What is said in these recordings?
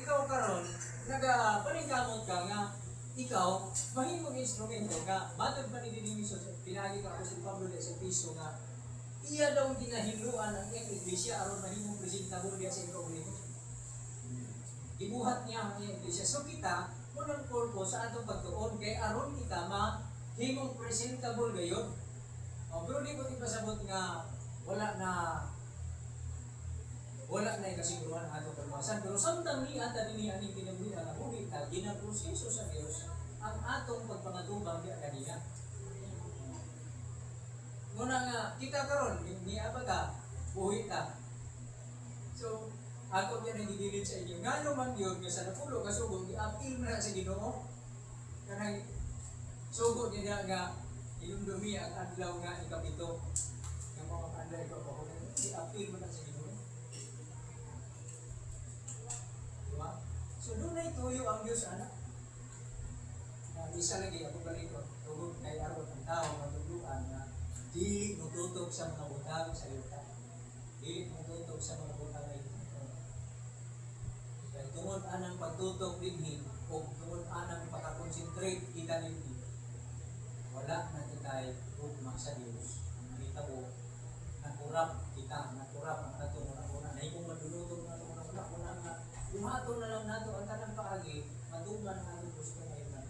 ikaw karon nagapaningkamot ka nga ikaw mahimong instrumento nga matod pa ni Diniso pinagi ka ako sa Pablo de sa piso nga iya daw ginahiluan ang iyang iglesia aron mahimong presentable diya sa ikaw ulit. Ibuhat niya ang iyang iglesia. So kita unang purpose sa atong pagtuon kay aron kita mahimong presentable gayon. Pero di ko ipasabot nga wala na yung kasiguruhan ang atong pagmasan. Pero samtang ni ata din aning kinabuhi na huli ta ginaproseso sa Dios ang atong pagpangatubang diya kanina. Muna nga kita karon ni abaga buhi ta. So ato yan ang gidilit sa inyo. Ngano man yun nga sa napulo kasugod i-appeal na sa Ginoo. Kanang sugod niya nga ilumdumi ang adlaw nga ikapito. Yung mga kanday ko ako i-appeal mo na sa Ginoo. Diba? So doon na ituyo ang Diyos anak. Isa lagi ako balik ko. Tugod kay aron ang tao matuluan na dili mututok sa mga butang sa yuta. Dili mututok sa mga butang ay kaya tungod anang pagtutok dinhi o tungod anang pagkakonsentrate kita dinhi wala na kita'y ugma sa Diyos. Nakita ko nakurap kita, nakurap ang atong una-una na ikong madulutong na itong una-una nga lumato na lang nato ang tanang paagi matuman ang atong gusto ngayon na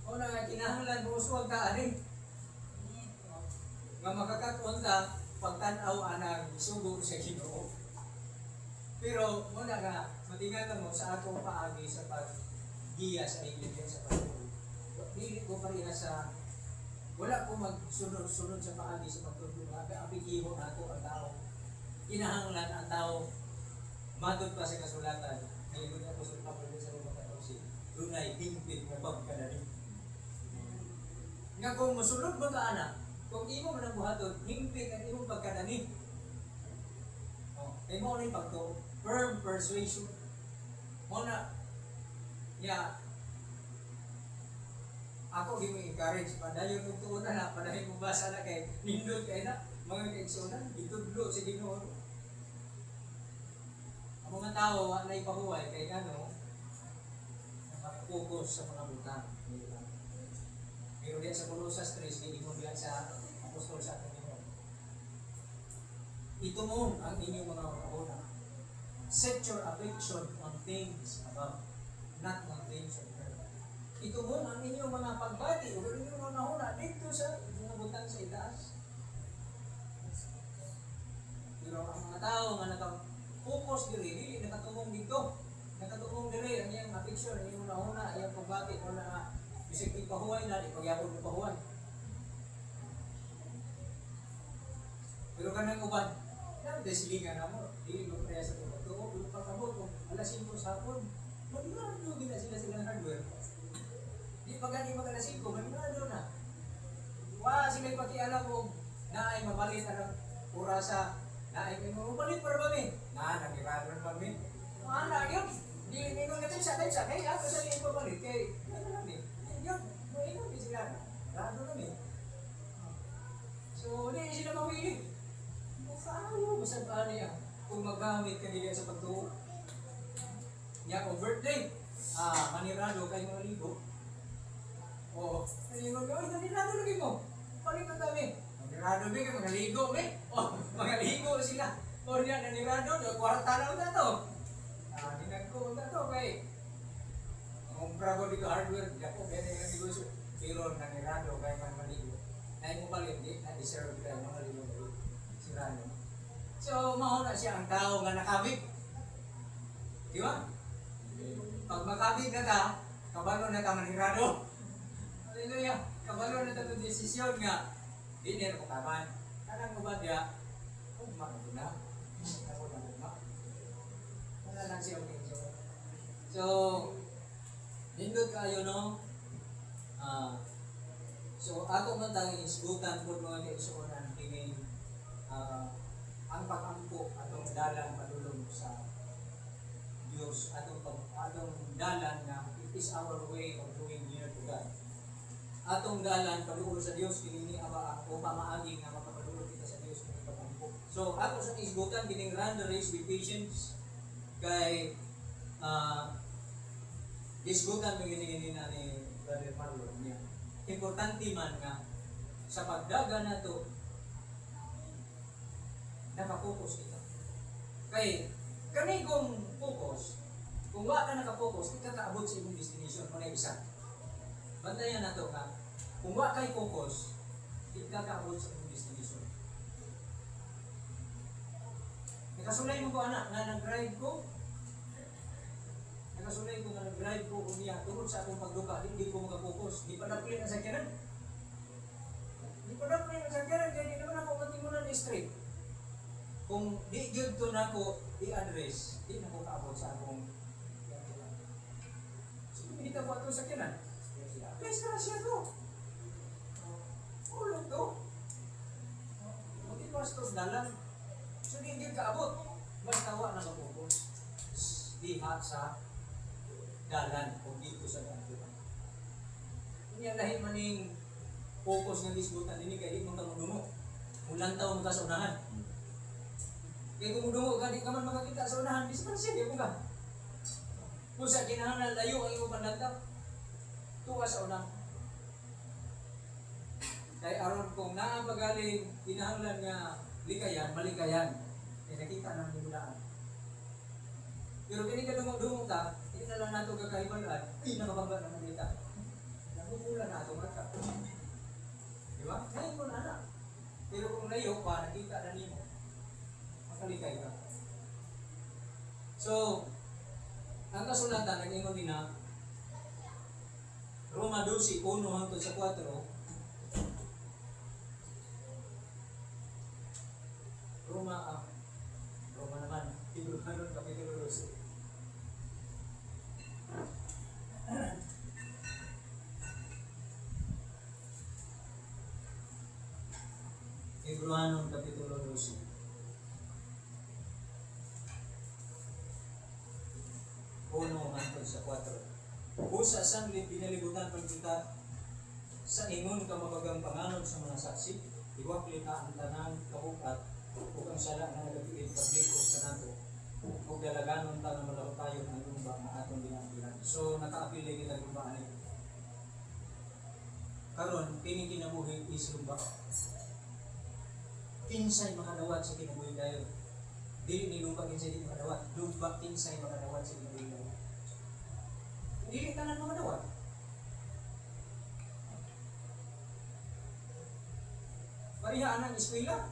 o na nga kinahanglan mo uswag ka aning nga makakatuon ta pagtanaw anang sugo sa Ginoo. Pero muna nga matingan mo sa atong paagi sa paggiya sa iglesia sa pagtuon. Dili ko pareha sa wala ko magsunod-sunod sa paagi sa pagtuon. Apigiho nato ang tao. Kinahanglan ang tao matod pa sa kasulatan. Ngayon ako sa Pablo sa Roma 14. Dunay hingpit nga pagkadali. Nga kung masunod mo ka anak, kung imo man ang buhaton, hingpit ang imong pagkadali. Kaya mo na yung pagtuon. Firm persuasion. Mo na, ako di mo encourage, padayon kong tuon na, padayon mo basa na kay nindot kay na, mga kaigsunan, itudlo sa Ginoo. Ang mga tao, na ipahuway, kay ano, nakafocus sa mga butang. Pero diyan sa Colossus 3, hindi mo bilang sa apostol sa ating Ginoo. Ito mo ang inyong mga kauna. Set your affection on things above, not on things on earth. Ito mo ang inyong mga pagbati o inyong mga huna dito sa mga butang sa itaas. Pero ang mga tao nga nakafocus diri, nakatumong dito. Nakatumong diri ang iyang affection, ang iyong mga huna, ang iyong pagbati o na bisig ipahuway na, ipagyapon mo pahuway. Pero kanang uban, dahil silingan na mo, hindi mo kaya sa tulog. Ito, kung pagkabot mo, alas 5 sa hapon, magnado gina sila ng hardware. Di pa gani mag-alas 5, magnado na. Wa sila pakialam mo, na ay mabalit ang orasa, na ay may mabalit para ba mi? Na, nagkirado na ba mi? Na, yun. Di ko natin sa kaya ako sa liyan pabalit, kay, yun, mainom din sila. Rado na mi. So, hindi sila mawili. Paano masad pa niya kung magamit ka nila sa pagtuo? Niya kung birthday, manirado kayo mga ligo. O, naligo ka, nanirado lagi mo. Palikot kami. Manirado ba kayo mga ligo, me? O, mga ligo sila. O, niya nanirado, kwarta na na to. Dinagko na to, kay. Kung prago dito hardware, di ako, kaya na yung negosyo. Pero nanirado kayo mga maligo. Na mo palit, na-deserve kayo mga ligo. So, mauna siya ang tao nga nakabig. Di ba? Pag makabig na ka, kabalo na ka manirado. Hallelujah. Kabalo na ito desisyon nga. Di nila ko kaman. Kanang mo ba diya? Ugma na na. Ako na ugma. Wala lang siya okay. So, nindot kayo, no? So, ako man tanging isgutan po mga kaisunan kini ang pag-ampo atong dalan padulong sa Diyos atong dalan na it is our way of doing near to God. Atong dalan padulong sa Dios kini aba o pamaagi nga makapadulong kita sa Dios kini pag-ampo. So ako sa isgutan kining run the race with patience Kay isgutan magini na ni Brother Marlon niya. Importante man nga sa pagdaga na to nakapokus kita. Kay kani kung focus, kung wa ka nakapokus, di ka kaabot sa imong destination mo na isa. Bantayan na to ka. Kung wa kay focus, di ka kaabot sa imong destination. Nakasulay mo ko anak nga nag-drive ko. Nakasulay ko nga nag-drive ko kung niya tungkol sa akong pagduka, hindi ko makapokus. Di pa na-play na sa kiran. Di pa na-play na sa kiran, kaya di naman ako matimunan straight. Kung di good to na ko i-address, di na ko kaabot sa akong so, hindi ka po ito sa kiran. Please na siya to. Ulog to. Hindi bastos dalang. So, di good kaabot. Basta wa na mapupos. Diha sa dalan o dito sa dalan. Hindi lahi maning focus ng disbutan ini kaya di mo kamudumo. Ulang taon ka sa unahan. Kaya kung dungo ka, di ka man makakita sa unahan, dispansin, di mo ka. Kung sa kinahanglan layo ang iyong pandatap, tuwa sa unahan. Kaya aron kung naapagaling kinahanglan nga likayan, malikayan, eh nakita na ang daan. Pero kini ka dungo ka, hindi na lang nato kakahibalan, ay nakabangga na malita. Nagugula na ito mata. Di ba? Ngayon mo na na. Pero kung layo pa, nakita na niyo. Makalikay ka. So, ang kasulatan, nag-ingon din na, Roma 12, 1 hangtod sa 4, Roma naman, Hebrew Kapitulo 12. Hebrew Kapitulo 12. Uno hangtod sa 4. Busa sanglit pinalibutan pag kita sa ingon ka mabagang panganod sa mga saksi, iwakli ka ang tanan kabukat ug ang sala nga nagabiid paglikos sa nato ug dalaganon ta nga malaro tayo ng lumba nga atong ginambilan. So nakaapili kita lumba ani. Karon kini kinabuhi is lumba. Kinsay makadawat sa kinabuhi dayon. Dili ni lumba kinsay di makadawat. Lumba kinsay makadawat sa kinabuhi dayon. Dili tanan makadawat. Pariha anang eskwela.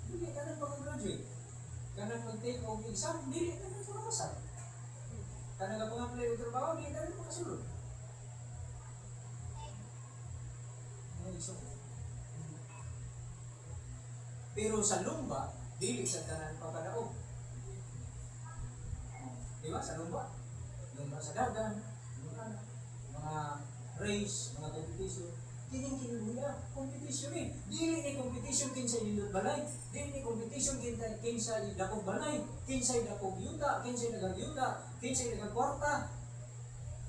Dili tanan mag-graduate. Kanang mag-take of exam, dili tanan makapasa. Kanang mag-apply og trabaho, dili tanan makasulod. Pero sa lumba, dili sa tanan papadaog. Di ba? Sa lumba. Lumba sa dagan, mga race, mga competition. Kining-kinuhula, competition eh. Dili ni competition kinsay nindot balay. Dili ni competition kinsay dakog balay. Kinsay dakog yuta, kinsay nagagyuta, kinsay nagakwarta.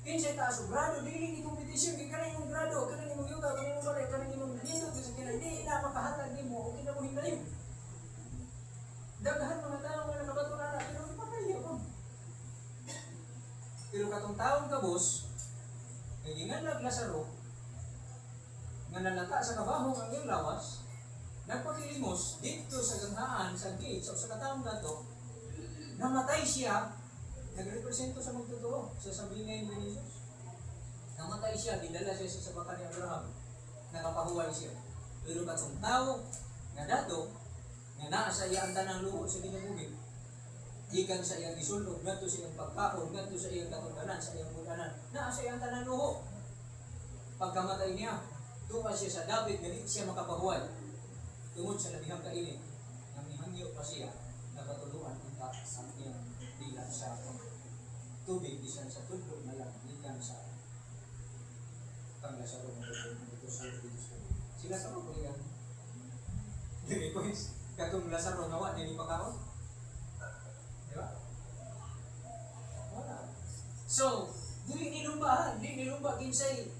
Kinsay taas og grado, dili ni competition kay kanang imong grado, kanang imong yuta, kanang imong balay, kanang imong nindot sa kinay. Dili na makahatag nimo o kinabuhi kayo. Daghan mga tao nga nakabato na natin ang ipatay ko. Pero katong taong kabos, kay gingan Lazaro, nga nalata sa kabaho ang iyong lawas, nagpakilimos dito sa ganghaan, sa gates, o sa kataong dato, namatay siya, nagrepresento sa magtuturo, sa sabihin ni Jesus. Namatay siya, dinala siya sa sabakan ni Abraham, nakapahuway siya. Pero katong tao, nga dato, nga naa sa iyang tanang luho sa kinabuhi, gikan sa iyang isulog, ngadto sa iyang pagkaon, ngadto sa iyang katungganan, sa iyang budanan, naa sa iyang tanang luho. Pagkamatay niya, tuwa siya sa David, ganit siya makapahuway. Tungod sa labihang kainit, nang mihangyo pa siya, nakatuluan kita sa iyang dila sa tubig, bisan sa tulog na lang, gikan sa Lazaro ng ito sa Diyos. Sila sa mga yan. Dili ko is, katong Lazaro nawa, nini pakaon. Diba? Wala. So, dili nilumbahan, dili nilumba kinsay.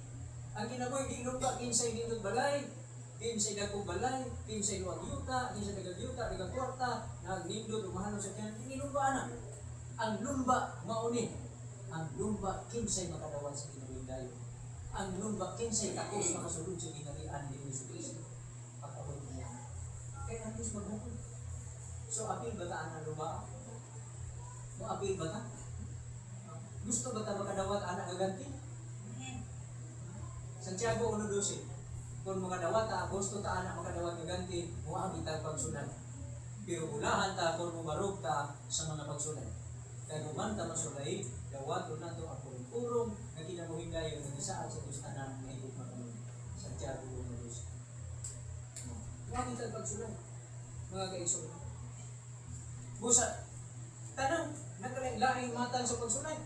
Ang kinabuhi, dili nilumba kinsay nindot balay, kinsay dagkong balay, kinsay luwag yuta, kinsay nagagyuta, nagagkwarta, nagnindot, umahano sa kanya, dili nilumba na. Ang lumba lumba mauni. Ang lumba kinsay makadawat sa kinabuhi. Ang lumba kinsay takos makasulod sa ginarian ni Yesu Kristo. Pagkabot niya. Kaya ang Diyos magbukod. So apil ba ta ang lumba? O apil ba ta? Gusto ba ta makadawat anak gaganti? Santiago 1:12. Kung mga dawata, gusto ta anak makadawat gaganti, muang itag pagsunan. Pero ulahan ta kung mubarog ta sa mga pagsunan. Kaya human ta masulay, dawato na ito ang purong na kinabuhin dayon ng isaan sa Diyos tanan na higit makamon. Santiago 1:12. Muang itag pagsunan, mga kaigsoon. Busa, tanang, nagkalaing matang sa pagsunan.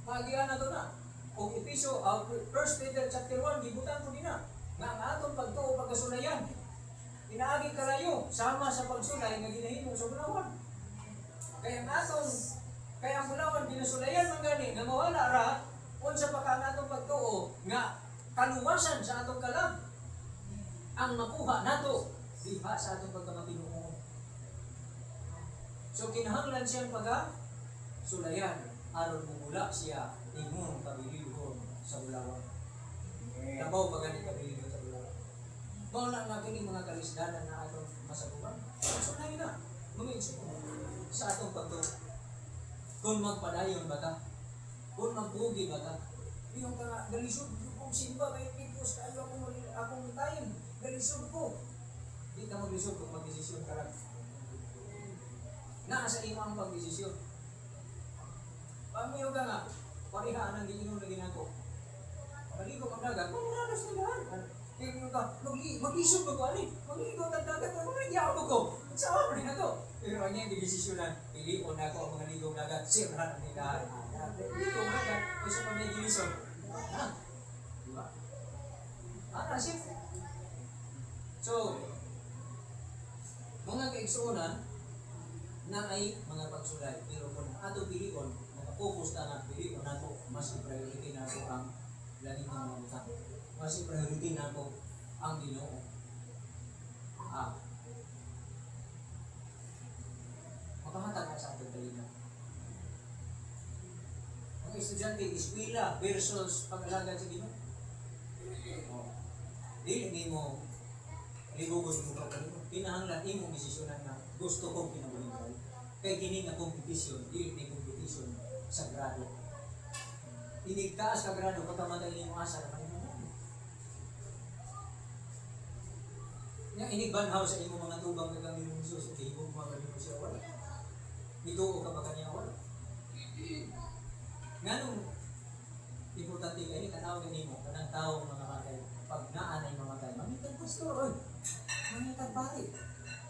Magian na ito na. Kung Episo, 1 Peter chapter 1, gibutan mo din na. Nga ang atong pagtuo pagkasulayan. Inaagi karayo, sama sa pagsulay nga ginahimo sa bulawan. Kaya ang bulawan ginasulayan man gani, nga mawala ra, unsa pa ka ang atong pagtuo, nga kaluwasan sa atong kalam. Ang makuha nato, diha sa atong pagkamatinuo. So kinahanglan siyang pagka-sulayan. Aron bumula siya imong kabilihon sa bulawan. Tabaw pa gani kabilihon sa bulawan. Mao na nga kini mga kalisdanan na atong masabuhan. So na mga isip sa atong pagtuo. Kung magpadayon ba ta? Kung magpugi ba ta? Yung ka galisod kung simba may pipos kayo akong tayo. Galisod ko. Di ka maglisod kung magdesisyon ka lang. Naa sa imo ang pagdesisyon. Pamiyo ka nga, parihaan ang giinom na ginako. Maligo kang dagat, mamuranas na lahat. Tingin ka, mag-isog ko ani. Magligo kang dagat, mamurigyaw ko. Saan mo rin na to? Pero ang yung desisyonan, pilion ako ang mga ligong dagat, sirhan ang nilahan. Ligong dagat, isa pa may gilisog. Diba? Nasip. So, mga kaigsuunan, na ay mga pagsulay. Pero kung ato pilion, focus na ng pilion nato, mas priority nato ang langit ng mga utang. Mas priority nato ang Ginoo. Makahatag ka sa ating talina. Mga estudyante, eskwela versus pag-alagad sa Ginoo. Dili mo libugod mo ka kanino. Kinahanglan imong desisyonan na gusto kong kinabuhi. Kay kini nga kompetisyon, dili ni kompetisyon sagrado. Inigtaas ka grado pagkamatay ni mo asa na nga inigbanhaw sa imo mga tubang nga kami ng Jesus, ihibog mga kami siya wala. Nituo ka ba kanya wala? Nganong importante kayo, tanawin nimo kanang taong mga matay, pag naan ay mamatay, mangitag pastor, oy, mangitag pare,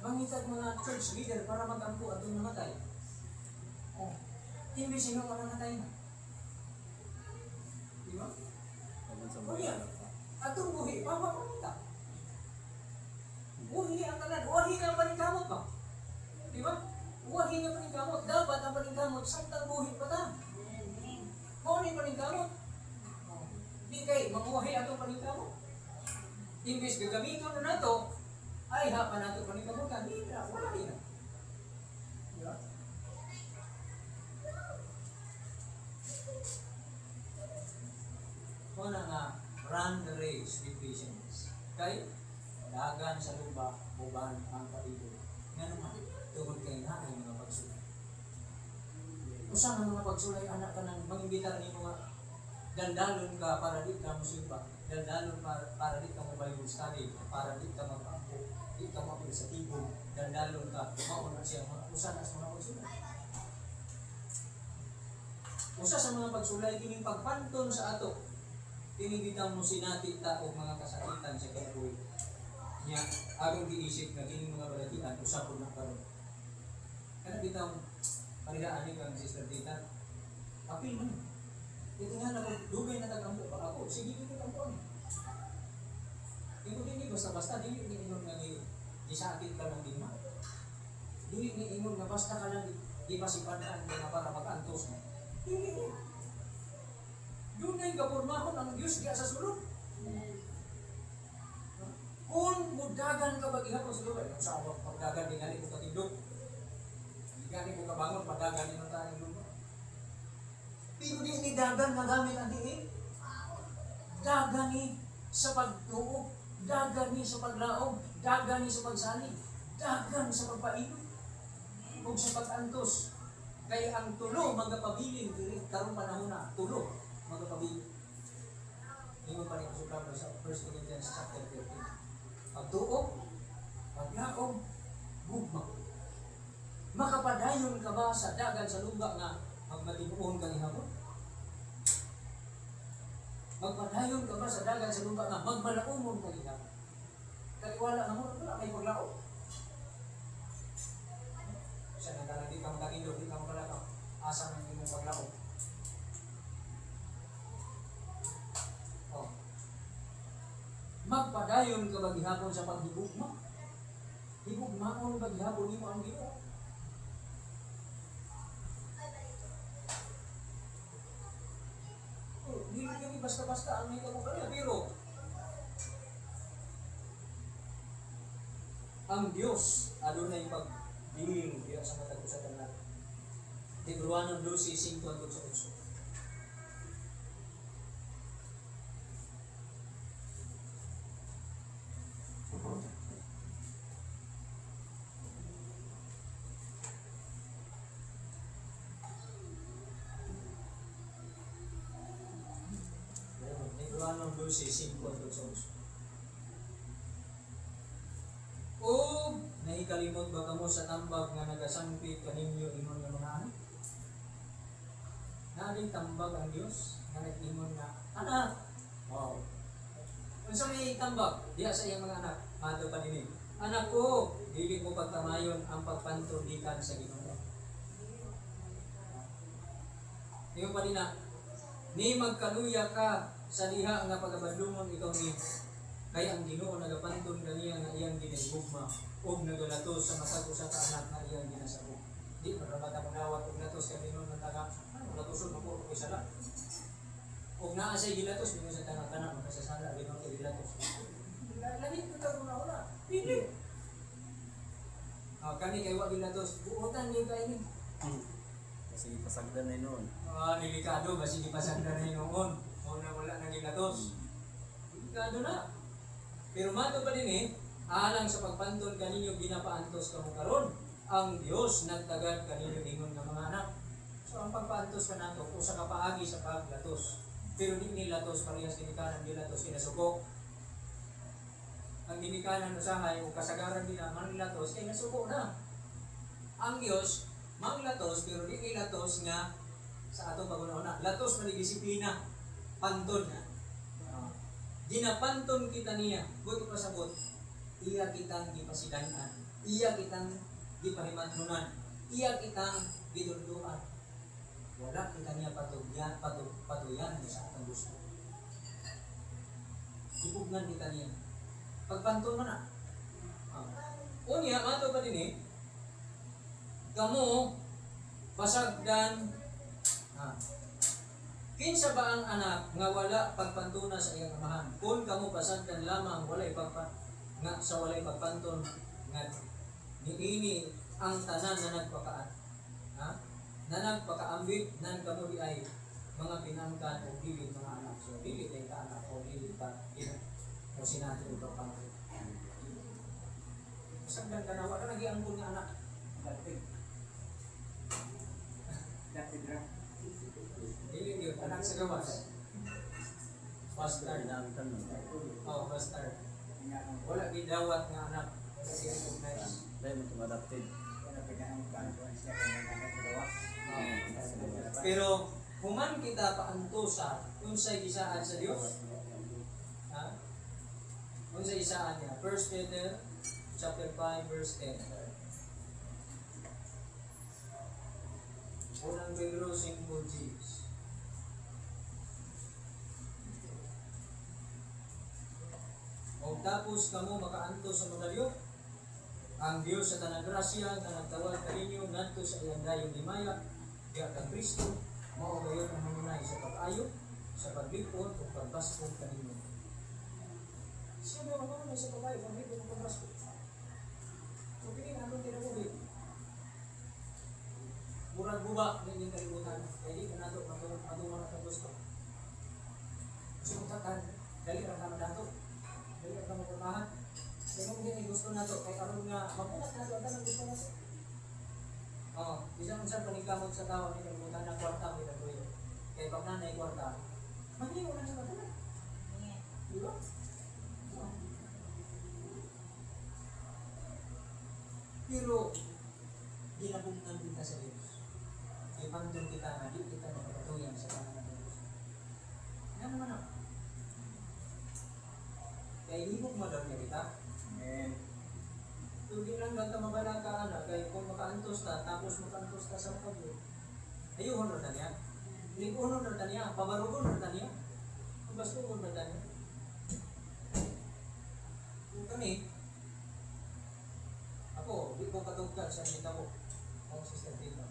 mangitag mga church leader para magampo atong namatay. Hindi sino ka namatay na. Di ba? O yan, atong buhi, mamamita. Buhi ang kanan, buhi ang paningkamot ba? Di ba? Buhi ang paningkamot, dapat ang paningkamot, samtang buhi pa ta. Mao ni paningkamot. Di kay mamuhi atong paningkamot. Imbis gagamiton na nato, ay hapa nato paningkamutan, di na, wala din na. Di ba? Kung nga, run the race with patience. Kay, dagan sa lumba, buban ang paligo. Nga naman, tungkol kay na ay mga pagsulay. Usang ang mga pagsulay, anak ka nang mangimbitar ni mga dandalon ka para di ka musimba, dandalon para di ka Bible study, para di ka mag-ampo, di ka mapil sa tibong, dandalon ka, mauna siya mga usan sa mga pagsulay. Usa sa mga pagsulay, kining pagpanton sa ato, tinibitaw mo sinati ta o mga kasakitan sa kinabuhi. Nya aron giisip na kining mga balatian usapon na karon. Kana bitaw parihaan ni kang Sister Tita. Apil man. Ito nga na dugay na tagampo pa ako. Sige dito kampo. Ito din basta-basta dili ni ingon nga gisakit ka lang din ma. Dili ni ingon nga basta ka lang di pasipanan nga para mag-antos mo. Dili. Doon na yung kapurmahon ang Diyos diya sa sulod. Kung mudagan ka mag-ihat mo sa sulod, ay sa awang pagdagan, di gani ko katindog. Di gani ko kabangon, pagdagan din ang taning lupa. dagan nga gamit ang diin. Dagan ni sa pagtuo, dagan ni sa paglaom, dagan ni sa pagsalig, dagan sa pagpainom, ug sa pag-antos. Kaya ang tulo magapabilin diri karong panahon na tulo magapabilin. Ingon pa rin ko sa 1 Corinthians chapter 13. Pagtuo, paglaom, gugma. Makapadayon ka ba sa dagan sa lupa nga magmatibuon ka ihapon? Magpadayon ka ba sa dagan sa lupa nga magmalaumon ka ihapon? Kaliwala na mo, wala may paglaom. Siya nagkalang di ka magkakindog, di ka magkalakaw. Asa ng imong paglaom. Magpadayon ka ba gihapon sa paghibugma? Hibugmaon ba gihapon nimo ang Ginoo? Hindi kami basta-basta ang may kamukha, pero ang Diyos adunay pagdiling diya sa matag usa ka nato. Tiburuanon 12:5 hangtod sa 8. Tiburuanon 12:5 hangtod sa 8. O nahikalimot ba kamo sa tambag nga nagasangpit kaninyo ingon nga mga anak? Naading tambag ang Dios nga nag-ingon nga anak. Wow. Unsa may tambag diya sa iyang mga anak? Mato pa dinhi. Anak ko, dili mo pagtamayon ang pagpantod gikan sa Ginoo. Ingon pa din na ni magkaluya ka sa diha nga pagabadlungon ikaw ni kay ang Ginoo nagapantun kaniya nga iyang ginigugma ug nagalatos sa matag usa ka anak nga iyang ginasabot. Di marabata mo dawat ug latos kay Ginoo nang taga latoson mo ko sala. Ug naa say gilatos dingo sa tanak-tanak makasasala Ginoo kay gilatos. Labi ko ta una. Pili. Kani kay wa gilatos buotan ni kay ni. Kasi pasagdan na noon. Delikado basi gipasagdan na noon. Una wala nang gilatos. Delikado na. Pero mato pa din alang sa pagpantol kaninyo ginapaantos kamo karon. Ang Dios nagtagad kaninyo ingon nga mga anak. So ang pagpaantos ka nato usa ka paagi sa paglatos. Pero di ni latos parehas ginikanan di latos kinasuko. Ang ginikanan usahay o kasagaran din naman latos kay nasuko na. Ang Dios manglatos pero di ni latos nga sa atong pag-una. Latos man disiplina, pantod na. Ginapanton kita niya, buti pasabot, iya kitang gipasidanan, iya kitang gipahimatnunan, iya kitang gidunduan. Wala kita niya patuyan sa atong gusto. Ipugnan kita niya. Pagpanton mo na. Unya, mato pa din kamo, pasagdan, kinsa ba ang anak nga wala pagpantuna sa iyang amahan? Kung kamo pasagdan lamang walay nga sa walay pagpanton nga niini ang tanan na nagpakaan. Na nagpakaambit nan kamo di ay mga pinangkan o dili mga anak. So dili kay ka anak o dili pa o sinato ito pang. Pasagdan ka na wala nagiangkon nga anak. Dati ra. Dili yun, anak sa gawas. Bastard. Oh, bastard. Wala gidawat nga anak. Kasi recognize. Dahil mo itong adapted. Pero, human kita paantusa, unsay gisaan sa Dios. Unsay isaan niya. 1 Peter chapter 5 verse 10. Unang Pedro 5:10. O tapos kamo makaanto sa madalyo, ang Dios sa tanang grasya na nagtawag kaninyo ngadto sa iyang dayong himaya, diha kang Kristo, mao gayon ang manunay sa pag-ayo, sa paglipod o pagbaskog kaninyo. Siya ba manunay sa pag-ayo, paglipod o pagbaskog? So pili na itong tinagubig. Murag guba, hindi kalimutan. Kaya di ka nato, atong mga gusto kan dali ra ka madato. Dali ra ka mapunahan. Kaya kung hindi gusto na to, kay karon nga mabuhat na to, ang tanang gusto na to. Oo, isang unsa paningkamot sa tao ni kalimutan na kwarta may dagway. Kay pag nanay kwarta, maghiyo na sa mata. Di ba? Oo. Pero ginabungtan kita sa Diyos. Ibandun kita na di kita nakatuyan sa pangalan ng Diyos. Yan naman ako. Kaya ibig mo daw niya kita. Amen. Kung di lang ganda mabalang ka anak, kaya kung makaantos ka, tapos makaantos ka sa pagod, ayuhon na niya. Lingkunon na niya, pabarugon na niya. Bastugon na niya. Kung kami, ako, di ko katugtad sa nita ko, ang sister dito.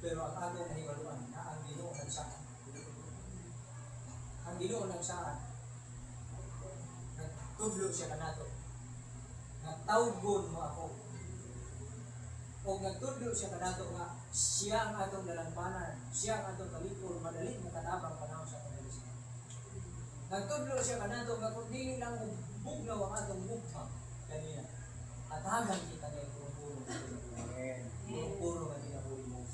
Pero ang atong nahiwaluan na ang Ginoo ng saan. Ang Ginoo ng saan, nagtudlo siya kanato. Nagtawgon mo ako. O nagtudlo siya kanato nga siya ang atong dalampanan, siya ang atong kalikor, madali mo katabang panahon sa kanilis. Nagtudlo siya kanato nga kung di lang bugnaw ang atong bugma kanina. At hagang kita na puro-puro. Amen. Puro-puro nga tinapuri mo.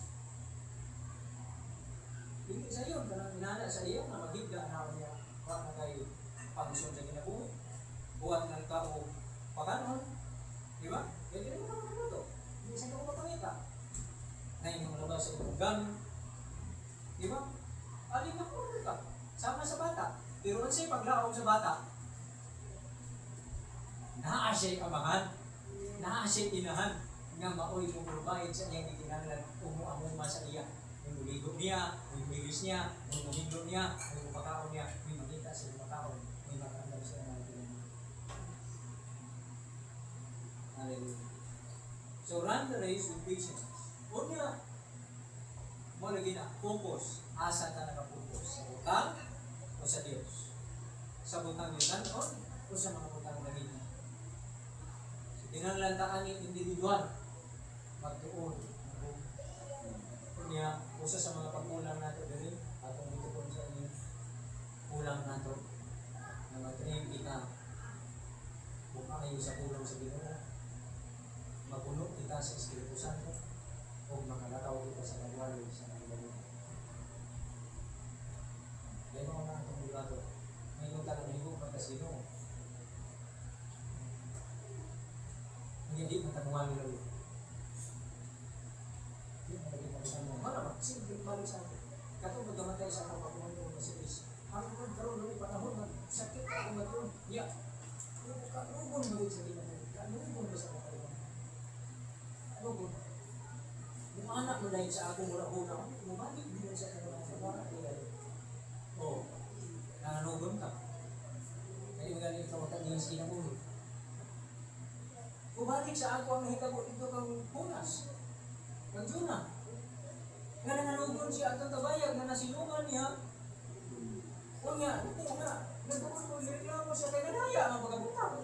Hindi sa iyo, kanang inana sa iyo na maghigda na niya. Wala na kayo pangsun sa kinabuhi. Buhat ng tao pakanon. Di ba? Kaya hindi mo naman ano to. Hindi sa ito mapangita. Na inyong labas sa itong gamit. Di ba? Alin na po ka. Sama sa bata. Pero ang siya paglaong sa bata, naa siya'y amahan, naa siya'y inahan, nga maoy kung provide sa iyang itinanglan, umuamuma sa iya. Yung uligo niya, yung bilis niya, yung umiglo niya, yung makaon niya, may makita sa yung makaon, may makaandam sa mga itinanglan. Hallelujah. So run the race with patience. Huwag niya, mo lagi na, focus, asa ka nakapokus, sa utang o sa Diyos. Sa butang yung tanon o sa mga butang lagi na. So tinanlantaan yung individual, magtuon, niya, usa sa mga pag-ulang nato diri, atong dito po sa inyo, ulang nato, na mag-train kita, kung ayaw sa ulang sa Ginoo, mapuno kita sa Espiritu Santo, o makalataw kita sa nagwali sa nagwali. Kaya mga na itong ligado, may nung talang higo pagkasino, hindi matanungan nila yun. Mana simple balik sa akin. Kato magamatay sa ako pag mga sa is. Ang karon ni panahon na sakit ako matun. Ya. Kanugon balik sa Ginoo. Kanugon ba sa ako? Kanugon. Yung anak mo dahil sa ako mula-una, bumalik din sa kanila sa mga kaya. Oh. Nanugon ka. Kaya magaling ka matagin sa kinabuhi. Bumalik sa ako ang hitabo dito kang punas. Kang Juna. Nga nanganugon siya atong tabayag na nasilungan niya. O nga, nagtuon mo reklamo siya kay nanaya ang pagkabutang.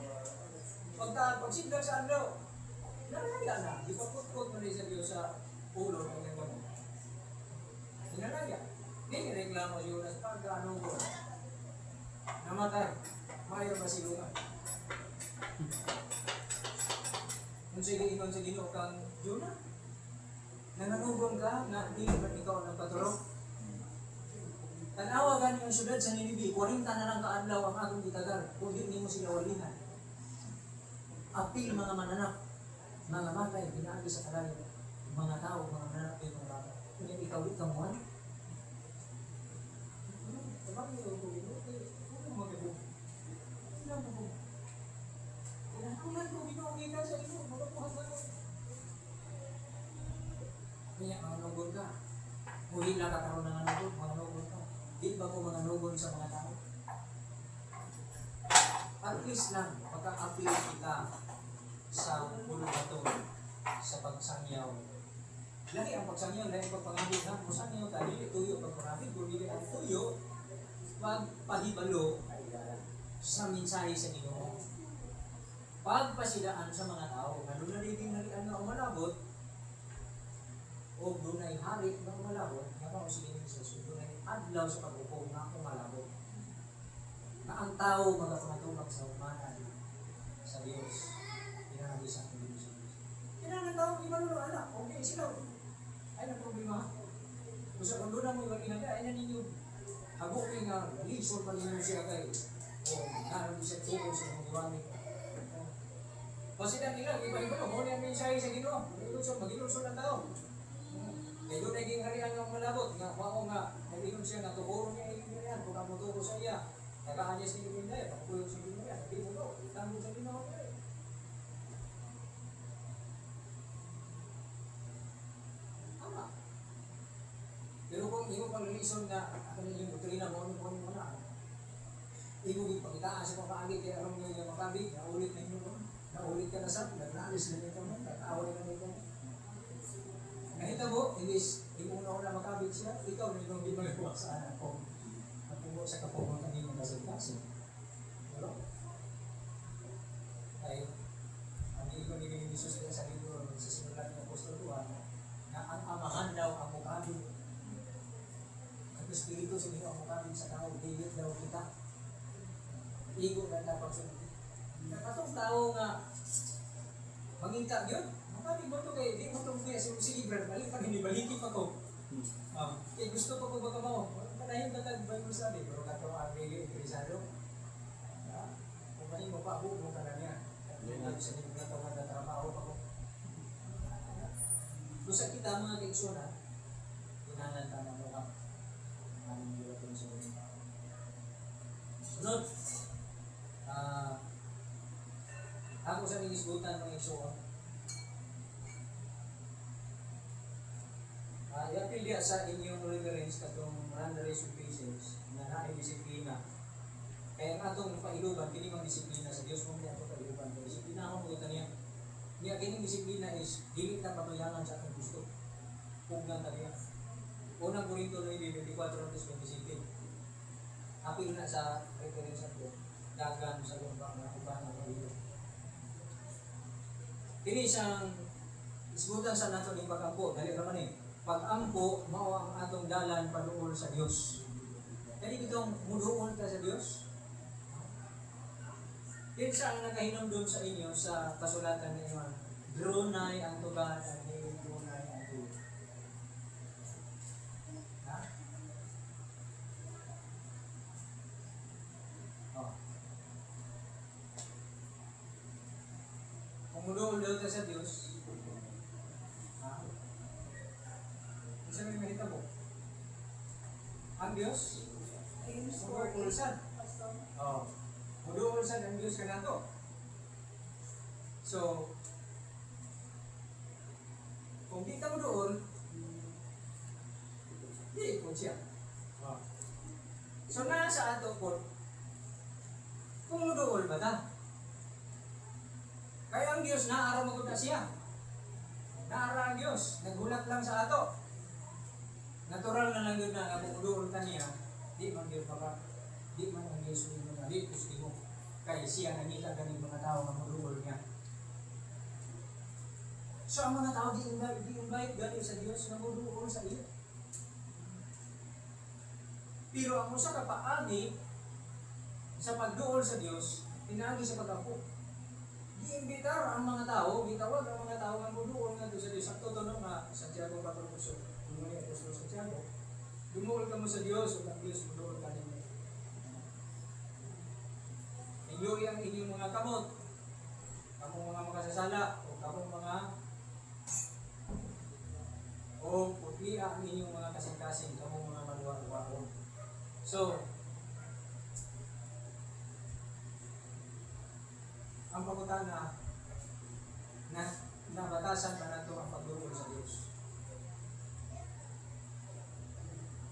Pagsigdag sa adlaw, nanaya na. Di pa putkot mo sa Diyos sa ulo ng mga mo. Nanaya. Hindi reklamo siya na sa pagkanugon. Namatay. Mayor masilungan. Kung sige ingon sa Ginoo kang Juna, nanganugon ka na dili ba ikaw ang nagpatulog? Tanawa gani ang syudad sa Ninive, 40 na lang kaadlaw ang akong gitagal, kung di mo sila walihan. Apil mga mananap, mga matay, pinaagi sa kalayo, mga tao, mga mananap, mga bata. Kung ikaw di kamuhan, kapag ikaw ito, ano magabu? Ano magabu? Kailangan ko binuhigan sa ito, magabuhan ka. Kaya mga nugon ka. Muhila ka karoon ng mga nugon ka. Di ba ko mga nugon sa mga tao? At least lang, pagka-appeal kita sa pulubaton, sa pagsangyaw. Lahi ang pagsangyaw, lahi ang pagpangabit na, kung sangyaw ka, dili tuyo pagpangabit, kung dili ang tuyo, pagpahibalo sa mensahe sa Ginoo. Pagpasidaan sa mga tao, ano na din halian na umalabot, o doon ay hari na umalabot, nga pa o sige ni Jesus, doon ay adlaw sa pagbuko nga umalabot. tao magpatubag sa umanan sa Diyos. Pinanagi sa Diyos. Kailangan tao imanuno anak. Okay, sila. Ay na problema. Kung kung doon na mo ibang inaga, ay na ninyo. Hagukin nga, lisod pa ninyo siya kay. O, naroon siya tuko sa mga iwanin. Kasi na nila, iba-iba no, muna yung mensahe sa Ginoo. Mag-ilusod ang tao. Kaya doon naging harian ng malabot. Nga, mao nga, nag-inom siya na tukuro niya yung yan. Kung ako tuko sa iya, nakaan niya sa Ginoo niya, nakapuyog sa Ginoo niya. Hindi mo no, itanggo sa Ginoo niya. Tama. Pero kung imo pang reason na ako na yung doktrina mo, ano na, imo gipakitaan sa pag-aagi kaya aron nga yung makabig, naulit na inyo. Naulit ka na sa, naglalis na nito mo, nag-away na nito mo. Nakita mo, hindi mo na makabig siya, ikaw na yung ginagawa sa anak ko. Napungo sa kapumuntan din ng kasalitasin. Pero, ay, ang ikaw ni Jesus sa libro sa sinulat ng Apostol Juan, na ang amahan daw ang mukabig. Ang Espiritu sa inyo ang mukabig sa tao, David daw kita. Igo na dapat sa katong tao nga manginta yun, makabig mo ito kayo, di mo ito kaya sige brad, balik pa rin, balikin pa ko. Gusto pa ko baka mo, panahin ka tag-Bible study, pero kato ang really interesado. Kung manin mo pa, mo ka na niya. Kaya sa nito na taon na trabaho pa ko. Kung sa kita mga kaiksona, tinanan ka na mo ka. Anong yung ito sa rin. Sunod, ako sa nilisbutan ng igsoon. I-appeal diya sa inyong reverence katong Runner's Pieces na naay-disiplina. Kaya ang atong pailuban, kini mang disiplina sa Diyos mong ato pailuban. Kaya disiplina ako mga niya. Niya, kining disiplina is, dili na patuyangan sa atong gusto. Pugnan taliya. Unang Korinto 9:24-27. Appeal na sa reference ato. Dagan sa lumbang na iba na pailuban. Kini siyang isbutan sa nato ng pag-ampo, dali naman pag-ampo, mao ang atong dalan paduol sa Dios. Dali bitong muduol ka sa Dios. Kinsa ang nakahinumdum sa inyo sa kasulatan ni Juan? Drunay ang tugan at drunay ang tugan. Ha? Oh. Kung muduol daw ka sa Dios, isa may mahita mo. Ang Diyos, muduulsan. Muduulsan ang Diyos ka na to. So, kung di ka muduol, di ikot siya. So, nasa ato po, kung muduol ba ta? Kaya ang Diyos, naara mo na siya. Naara ang Diyos, nagulat lang sa ato. Natural na lang yun na nabukuloon ka niya, di man Diyos baka, di man ang Diyos mo na di gusto mo. Kaya siya nanita ka ng mga tao na maluol niya. So ang mga tao di-invite galing sa Diyos na maluol sa iyo. Pero ang usa ka paagi sa pagduol sa Diyos, pinagi sa pag-apo. Di-imbitar ang mga tao, gitawag ang mga tao nga maluol nga sa Diyos. Ang totoo nga, Santiago 4:8. Dumuli Apostol Santiago, dumuol ka mo sa Diyos o ang Diyos muduol ka ninyo. Enjoy ang inyong mga kamot, kamong mga makasasala, o kamong mga o putlia ang inyong mga kasing-kasing, kamong mga maluwa-luwaon. So, ang pagkutana na nabatasan pa na ito ang pagduol sa Diyos.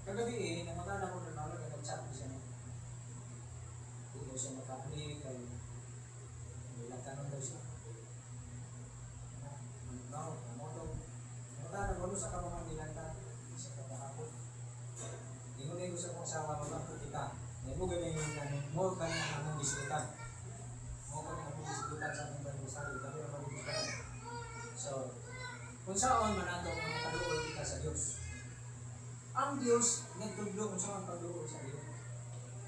Kagabi namagana ko na nalang nag-chat ko siya. Hindi daw siya makahalik, kaya nilatanong daw siya. Namagana ko sa kamamang nilanta, sa kapahapon. Ingunay ko sa kong asawa, magpapot kita. Mo ganyan yung ganyan, mo ganyan ang diskutan. Mo ganyan ang diskutan sa ating banusari, kami naman diskutan. So, kung saan man nato ang makaduol kita sa Diyos. Ang Diyos nagtudlo kung saan pagduol sa iyo.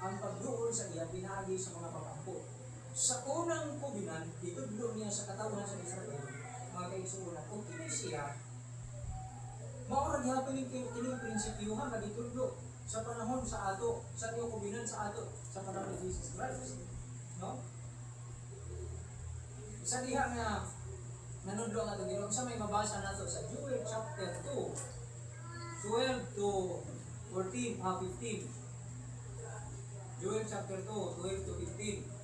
ang pagduol sa iya pinaagi sa mga pagampo. Sa unang kubinan, ditudlo niya sa katawhan sa Israel, mga kaigsuunan, kung kini siya, maurag hapon yung kining prinsipyuhan na ditudlo sa panahon sa ato, sa iyong kubinan sa ato, sa panahon ni Jesus Christ. No? Sa diha nga nanudlo ang atong Ginoo, sa may mabasa nato sa Joel chapter 2, 12 to 14, 15. Joel chapter 2, 12 to 15.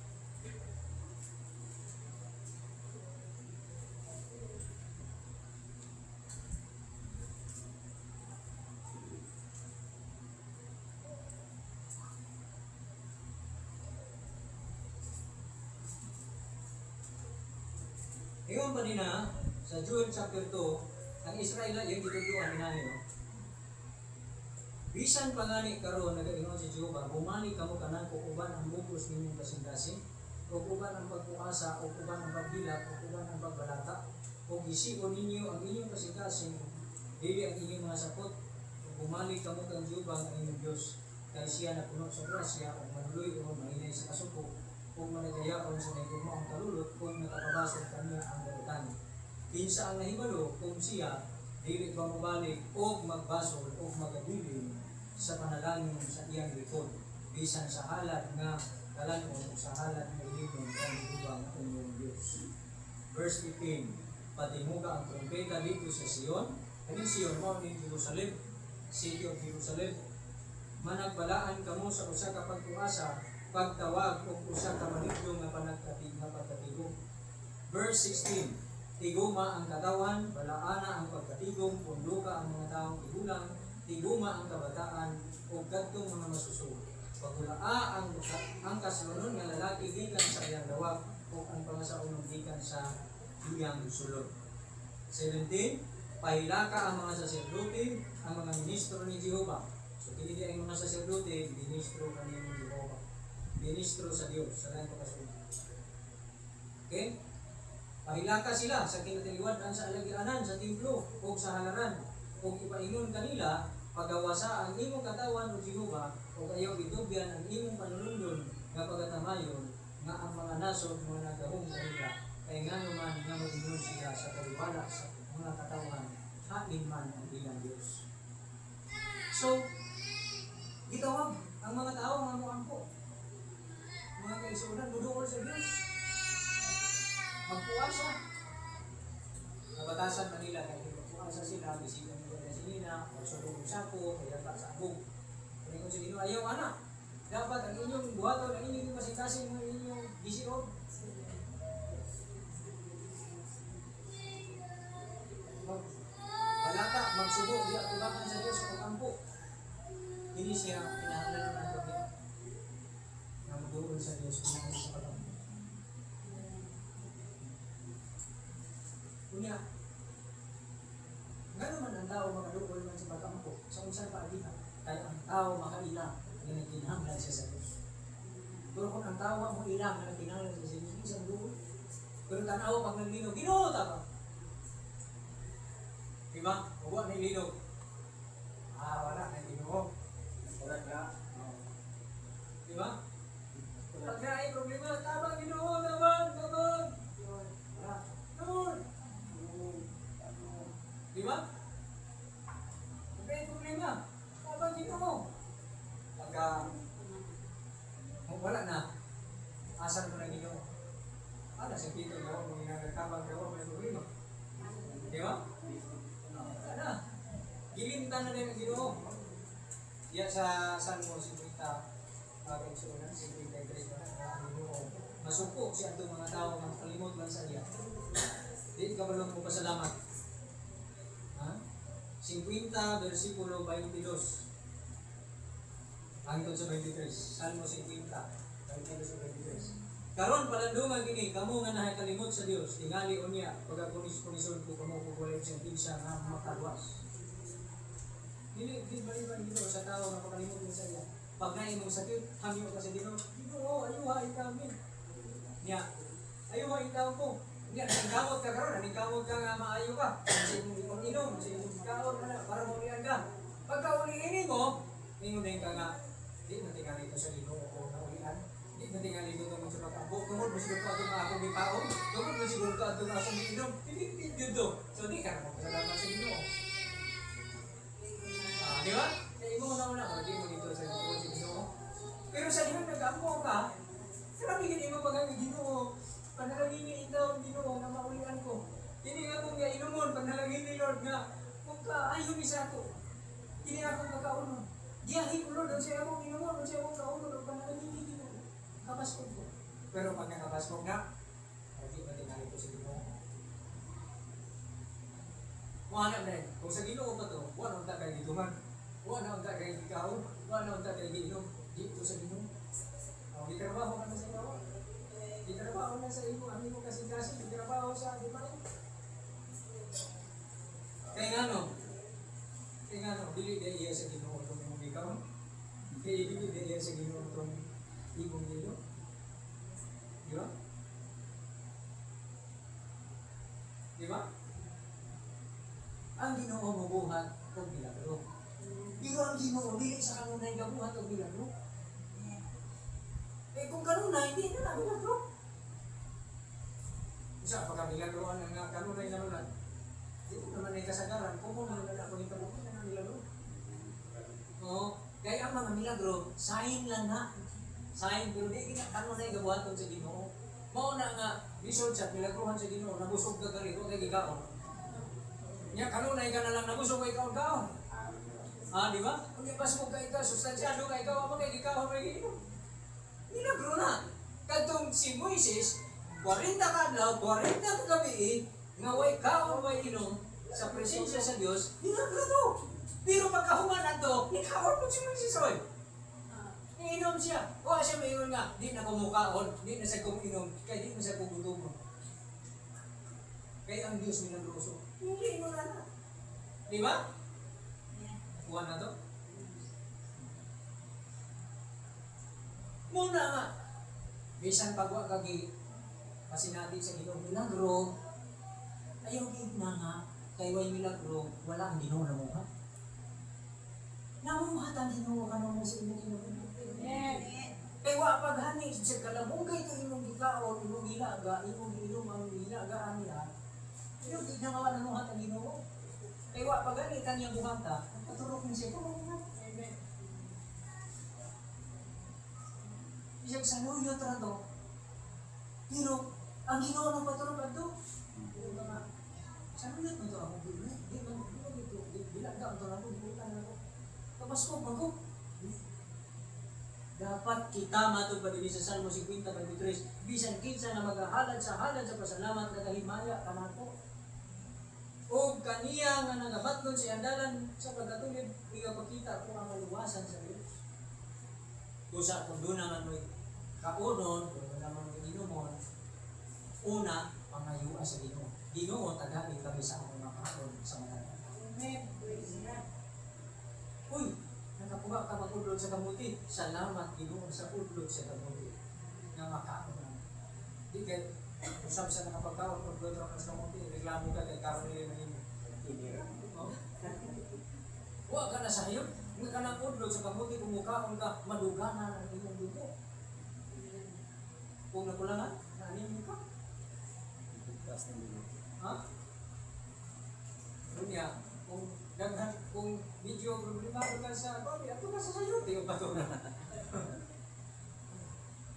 Ngayon pa din sa Joel chapter 2, ang Israel yung ditudluan ninayo. Bisan pangani karon nagaingon si Jehova, bumalik kamo kanan kung uban ang bugos ninyong kasing-kasing, o uban ang pagpuasa, o uban ang pagbilat, o uban ang pagbalata, o gisigon ninyo ang inyong kasing-kasing, dili ang inyong mga sakot, o bumalik kamo kang Jehova ang inyong Diyos, kay siya na puno sa grasya, o manuloy o mahinay sa kasuko, kung managayaon sa may gumo ang kalulot, kung nakakabasag kanya ang galutan. Kinsa ang nahibalo kung siya dili ba mabalik o magbasol o magabilin sa panalangin sa iyang likod, bisan sa halad nga kalanon o sa halad nga ilibon ang ibang inyong Diyos. Verse 15, patimuga ang trompeta dito sa Sion. Kaning Sion mo ni Jerusalem, City of Jerusalem. Managbalaan kamo sa usa ka pagtuasa, pagtawag o usa ka manidlo nga pagkatigom. Verse 16, tiguma ang katawan, balaana ang pagkatigom, punduka ang mga taong igulang, tiguma ang kabataan, o kadtong mga masuso. Pagulaa ang kasunod nga lalaki gikan sa iyang lawak, o ang pangasaunong gikan sa iyang sulod. 17, pahilaka ang mga saserdote, ang mga ministro ni Jehova. So, kini ang mga saserdote, ministro kanino ni Jehova. Ministro sa Diyos, sa lahat pagkasunod. Okay? Pahilaka sila sa kinatiliwanan sa alagianan, sa templo, o sa halaran, o ipaingon kanila, pagawasa ang imong katawan o Jehova, o kayo itubyan ang imong panunundon nga pagatamayon, nga ang mga nasod mga nagahong kanila, kaya nga naman nga mag-ingon sila sa paliwala sa mga katawan, hain man ang ilang Diyos. So, gitawag ang mga tao nga muangko, mga kaisunan, budukol sa Diyos, magpuasa. Nabatasan Manila kahit magpuasa sila, bisigan nila na sinina, magsulong sapo, kaya pa sa abog. Kaya kung sige, ayaw anak, dapat ang inyong buhaton, ang inyong kasing-kasing, ang inyong gisiog. Balata, magsubo, di at tubakan sa Diyos sa pagkampo. Hindi siya pinahanglan ng gabi na magduol sa Diyos, pinahanglan sa pagkampo. Kunya, nga naman ang tao makaduol man sa pagkampo, sa unsang paalihan, kaya ang tao makaila na nagkinahanglan siya sa Diyos. Pero kung ang tao mo ilang na nagkinahanglan siya sa Diyos, isang duol. Pero tanaw pag naglino, Ginoo ta. Diba? Huwag na ilino. Wala na Ginoo. Wala ka. Diba? Pag na ay problema, tabang Ginoo, tabang. Wala. Lord. Diba? May problema. Tabang Ginoo. Pagka wala na, asan mo na Ginoo? Sa pito daw, kung ginagatabang daw, may problema. Diba? Wala. Gilintan na din ang Ginoo. Yan sa Salmo 50, pagkaisunan, 53 na Ginoo. Masuko siya itong mga tao ng kalimot lang sa iya. Di ka balong mo pasalamat. 50 versikulo 22 hangtod sa 23. Salmo 50 22 sa 23. Karon palandungan kini kamo nga nahikalimot sa Dios, tingali unya pagakunis-kunisod ko kamo kung wala siyang kinsa nga makalwas. Dili baliban dito sa tao nga pakalimot mo sa iya. Pag naimong sakit, hangyo ka sa Ginoo. Ginoo, ayuha ikaw min. Niya, ayuha ikaw ko. Niya, nangkamot ka karon, nangkamot ka nga maayo ka. Kasi kung inom, kasi kung kaon ka na, para maulian ka. Pagka uliinin mo, ingon din ka nga, Di man tingali ito sa Ginoo o naulian. Di man tingali ito ng sulat ang buhok. Tungod mo siguro ko atong akong gipaon. Tungod mo siguro ko atong akong giinom. Hindi dito. So di ka na magpasalamat sa Ginoo. Di ba? Kaya imo una-una ko, di mo dito sa Ginoo. Pero sa Ginoo nag-ampo ka, grabe gini mo pag Ginoo. Panalangin ni itaw Ginoo na maulian ko. Hindi nga kung gainumon, panalangin ni Lord nga, kung kaayon ni sa ako, hindi ako makaunon. Diyahin ko Lord, siya akong inumon, siya akong kaunon, o panalangin ni Ginoo. Kapaskog ko. Pero pag nakapaskog na, hindi ba tinali ko sa Ginoo? Wala na rin. Kung sa Ginoo pa to, wala ang takay dito man. Wala ang takay ikaw, wala ang takay giinom. Dito sa Ginoo. Di trabaho ka na sa ikaw. Di trabaho na sa iyo, hindi mo kasi di trabaho sa di ba? Kaya nga no, dili na iya sa Ginoo itong imong ikaw. Kaya dili na iya sa Ginoo itong imong nilo. Di ba? Di ba? Ang Ginoo mo buhat o milagro. Pero ang Ginoo dili sa kanunay nga buhat o milagro. Eh kung kanunay, hindi na milagro. Isa, pagka milagroan ang kanunay na lunan. Di ko naman ay kasagaran, kung na ako nito mo, na milagro. Oo, kaya ang mga milagro, sign lang na. Sign, pero di ka kanunay gabuhaton sa Ginoo. Mao na nga, result sa milagrohan sa Ginoo, nabusog ka gali, huwag kay gigaon. Nya kanunay ka na lang nabusog kay kaon-kaon. Di ba? Kung ipas mo ka ikaw, sustansyado ka ikaw, apa kay gigaon kay Ginoo. Milagro na. Kadtong si Moises, 40 kadlaw, 40 ka gabi, nga way kaon way inom sa presensya sa Dios, milagro to. Pero pagkahuman ato, ikaon mo si Moises oy. Iinom siya. O siya mayroon nga, di na kumukaon, di na siya kuminom, kaya di na siya kugutom. Kaya ang Diyos milagroso. Hindi mo na. Di ba? Kuha na to. Muna nga. Bisan pagwa kagi pasinati sa Ginoo milagro. Ayaw gid na nga kay way milagro wala ang Ginoo namuha. Namuha ang Ginoo kanang mo sa imong Ginoo. Kay wa paghani sa kalabugay to imong gikaon, imong ilaga, imong inom ang ilagaan niya. Ayaw gid na wala namuha ang Ginoo. Kay wa paghani kanya buhata, paturok ni siya ko. Amen. Isang saluyo trato. Pero, ang Ginoo ng patulog ato. Saluyo mo ito ako. Di ba ito? Bilang ka ito ako. Bilang ako. Tapos ko, bago. Dapat kita matod pa din sa Salmo 50:23. Bisan kinsa na maghahalad sa pasalamat na kahimaya kanako. O kaniya nga nagabatlon sa andalan sa pagkatulid, ikapakita ko ang maluwasan sa Diyos. Kusa kung doon naman mo'y kaunon, kung wala man mo'y inumon, una, pangayuan sa Ginoo. Ginoo, tagain kami sa among mga kaon sa mga Amen. Uy, nakapuga ka magudlod sa kamuti. Salamat Ginoo sa udlod sa kamuti. Nga makaon naman. Di kahit usap sa nakapagkaon, udlod ra sa kamuti, reklamo ka kay karon nila na inira. Huwag ka na sa hayop. Huwag ka na udlod sa kamuti, kung mukhaon ka, maduganan ang iyong dugo. Kung nakulangan, naanin ka. Ha? Dunya, kung medyo problemado ka sa body, ato ka sa sayote o bato na.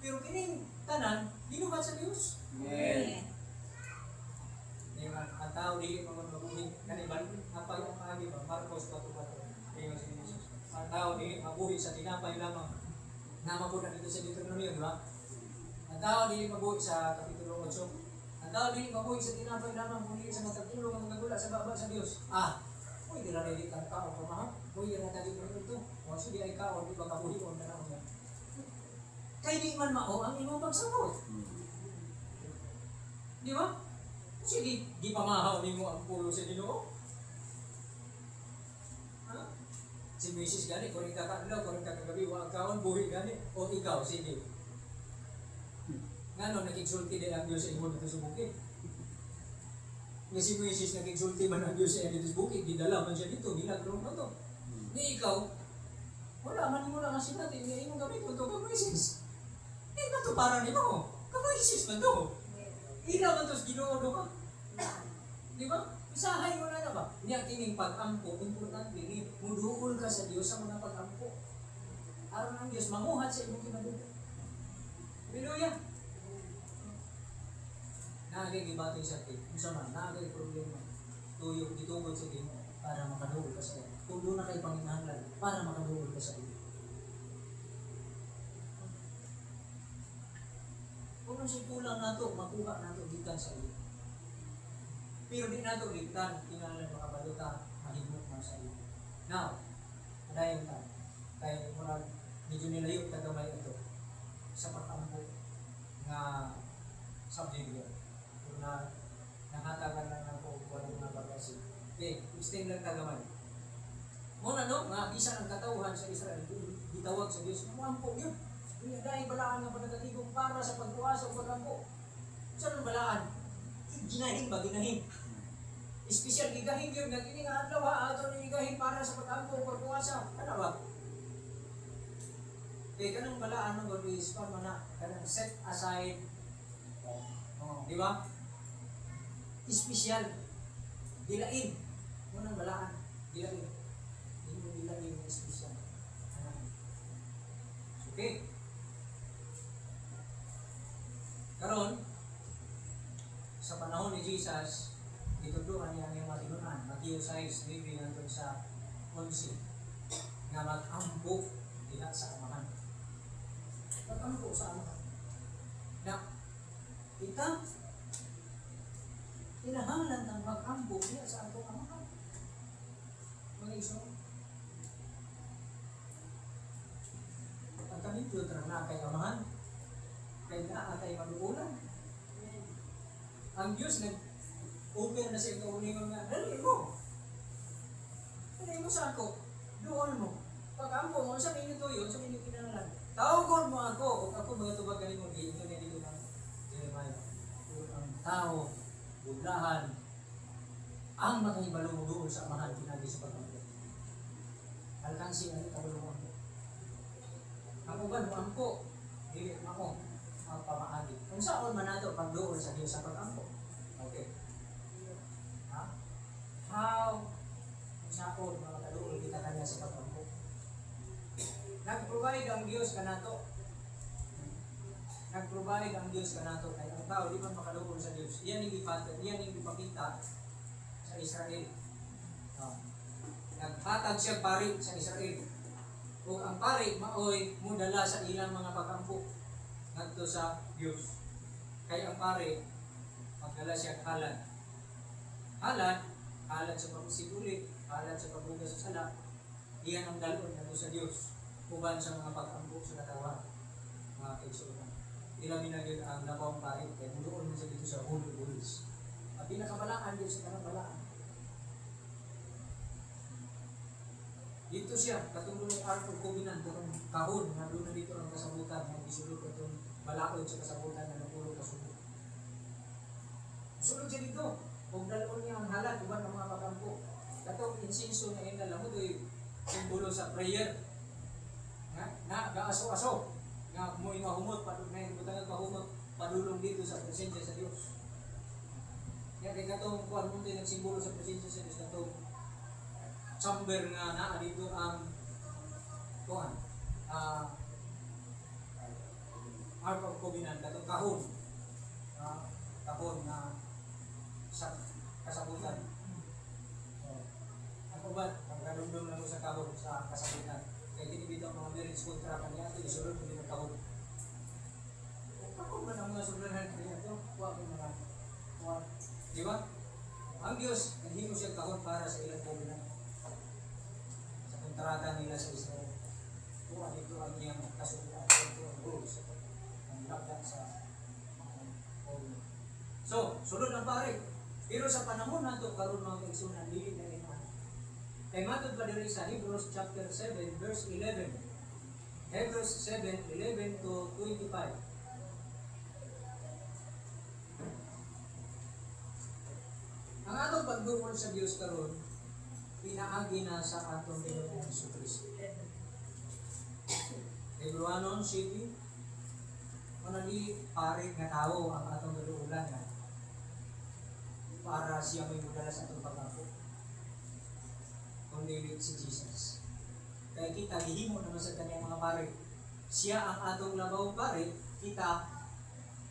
Pero kining tanan, ginuhat sa Diyos. Amen. Yung ang tao dili mo mabuhi kanibal, apa yung maagi ba? Marcos 4:4. Ayon si Jesus. Ang tao dili mabuhi sa tinapay lamang. Nama po na dito sa Deuteronomio, di ba? Ang tao dili mabuhi sa kapitulo 8. Ang tao dili mabuhi sa tinapay lamang kundi sa matagtulong ang mga gula sa baba sa Dios. Uy, di na ready kang tao pa mahal. Uy, yan na tali ko ito. O sige ay kao, di ba kabuhi o na lang yan. Kaya di man mao ang imong pagsabot. Di ba? Sige, di pa mahaw ni mo ang pulo sa Ginoo. Ha? Si Mrs. gani, kung ka kadlaw, kung ka kagabi, wag kaon, buhi gani. O ikaw, sige. Ngano, nakiksulti din ang Diyos sa imo dito sa bukid. Nga si Mrs. nakiksulti man ang Diyos sa imo dito sa bukid, gidala man siya dito, milagro na to. Ni ikaw, Wala man mo lang kasi natin, hindi mo gamit kung ito kag-Isis. Hindi ba ito para nito? Kag-Isis man ito. Ilaw man ito sa ginoodo ka. Di ba? Isahay mo na ba? Niya kining pag-ampo, importante, muduol ka sa Diyos sa mga pag-ampo. Aron ang Diyos, mamuhat sa imong kinabuhi. Hallelujah! Nagigibati sa atin, kung saan man, nagiging problema. Tuyok, ditugod sa atin, para makaduol ka sa atin. Kung doon na kayo panginahanglan, para makaduol ka sa atin. Kung nung kulang na ito, makuha na ito, gitan sa iyo. Pero di na ito, gitan, kinalan makabaluta, mahigmot na sa iyo. Now, dahil na, kaya murag, medyo nilayo tagamay ito sa pag-ampo nga subject yun. Kung na nakatagan lang ako walang mga bagasi. Okay, extend lang tagamay. Muna no, nga isa ng katauhan sa Israel, gitawag sa Diyos, ampo yun. Dahil balaan nga panagatigong para sa pagkuasa o pag-ampo. Saan ang balaan? Ginahin ba? Ginahin. Espesyal gigahin yun, naging nga adlaw ha, ato ni gigahin para sa pag-ampo o pagkuasa. Ano ba? Kaya kanang balaan ng God is na kanang set aside. Di ba? Espesyal. Dilain. Munang balaan. Dilain. Hindi mo dilain yung espesyal. Okay. Karon sa panahon ni Jesus, ituduhan niya ang matinunan. Matthew 6, libre nandun sa 11. Nga mag-ampo diha sa amahan. Mag-ampo sa amahan. Na, kita, kinahanglan ng mag-ampo diha sa atong amahan. Mga iso, ang kami filter na kay amahan, kay na kay maluulan. Ang Diyos nag-open na sa ikaw-ulingon nga, dali mo sa ako, doon mo. Pag-ampo mo, sa minyo to yun, sa minyo kinanalan. Tawagod mo ako, o ako mga tubag galing mo, ito niya dito ng Jeremiah. Ang tao, buglahan, ang makahibalo mo doon sa amahan, pinagi sa pag-ampo. Alkansi ang kabalo mo ako. Ako ba, mo ampo? Dili ako, ang pamaagi. Kung saan man nato, pag doon sa Diyos sa pag-ampo. Okay. Ha? How? Kung saan mga kadoon kita kanya sa pag-ampo. Nag-provide ang Diyos kanato. Nag-provide ang Diyos kanato. Kaya ang tao, di man makadoon sa Diyos. Yan yung ipakita sa Israel. Naghatag siya pari sa Israel. Kung ang pari, maoy, mudala sa ilang mga pag-ampo. Nagto sa Diyos. Kaya ang pari, magdala siya halad. Halad sa pagsibulit, halad sa pagbuga sa sala. Iyan ang dalon nagto sa Diyos. Uban sa mga pag-ampo sa katawan. Mga kaigsunan. Ilamin na yun ang labawang pari. Kaya doon mo sa dito sa Holy Bulls. Ang pinakabalaan din sa kanang balaan. Dito siya, katulong ng Ark of Covenant, itong kahon, na doon na dito ang kasabutan, na isulog itong balaod sa kasabutan na napulo kasulog. Sulog siya dito, kung dalon niya ang halat, uban ng mga pag-ampo. Katong insinso na inala mo, ito'y simbolo sa prayer. Na gaaso-aso, nga mo imahumot, na butang mahumot, padulong dito sa presensya sa Diyos. Kaya kay katong kuwan mo din ang simbolo sa presensya sa Diyos, katong chamber nga naa dito ang kuan Ark of Covenant katong kahon na sa kasabutan. Ako ba pagkadumdum lang mo sa kahon sa kasabutan kay dinibito ang mga marriage contract kanya ito isulod ko din ang kahon. Ako ba ang mga subrahan kanya ito? Kuha ko mga kuha. Di ba? Ang Diyos naghimo siya kahon para sa ilang covenant. Kontrata nila sa Israel. Kung ano ito ang iyang kasulat, ito ang rules, ang lakdan sa covenant. So, sunod ang pare. Pero sa panahon na ito, karoon mga kaigsunan, dili na inan. Kaya matod pa diri sa Hebrews chapter 7, verse 11. Hebrews 7, 11 to 25. Ang atong pagdungol sa Diyos karon pinaagi na sa atong Panginoong Jesucristo. Libroanon City, manali pare nga tao ang atong galuulan nga para siya may mudala sa atong pagkapo. Kung dili si Jesus. Kaya kita, gihimo naman sa kanyang mga pare. Siya ang atong labaw pare, kita,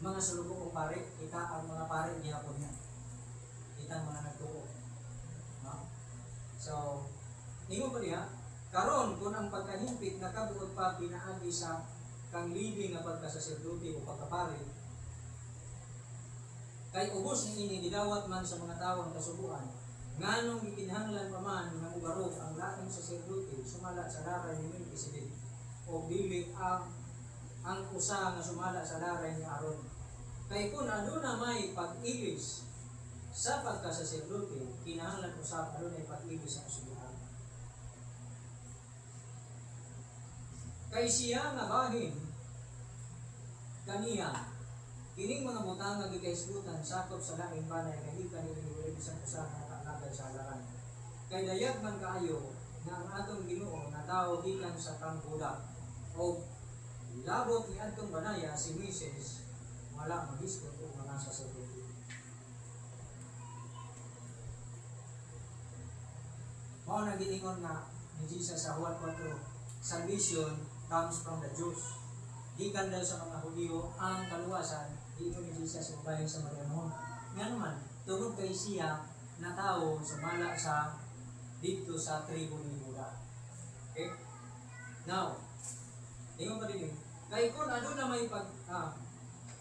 mga sulubong pare, kita ang mga pare niya po niya. Kita ang mga nagtuo. No? So, ingon pa niya, karon kung ang pagkahimpit nakabuot pa pinaagi sa kang libing nga pagkasaserdote o pagkapari, kay ubos ni ini didawat man sa mga tao ang kasubuan, nganong gikinahanglan pa man nga ubarog ang laing saserdote sumala sa laray ni Melchizedek o dili ang usa nga sumala sa laray ni Aaron. Kay kung aduna may pag-ilis sa pagkasaserdote, kinahanglan usab adunay pag-ilis sa kasubuan. Kay siya nga bahin kaniya kining mga butang nga gikahisgutan sakop sa laing banay nga gikan ni Ginoo bisan usa nga kaagad sa halaran. Kay dayag man kaayo nga ang atong Ginoo na tawo gikan sa kangkuda o labot ni adtong banaya si Moises wala mahisgot o mga saserdote. Mao na giingon nga ni Jesus sa Juan 4, salvation comes from the Jews. Gikan daw sa mga Hudyo ang kaluwasan, giingon ni Jesus sa bayan sa Mariamon. Nga naman, tungod kay siya na tao sumala sa dito sa tribo ni Juda. Okay? Now, ingon pa din kay kung ano na may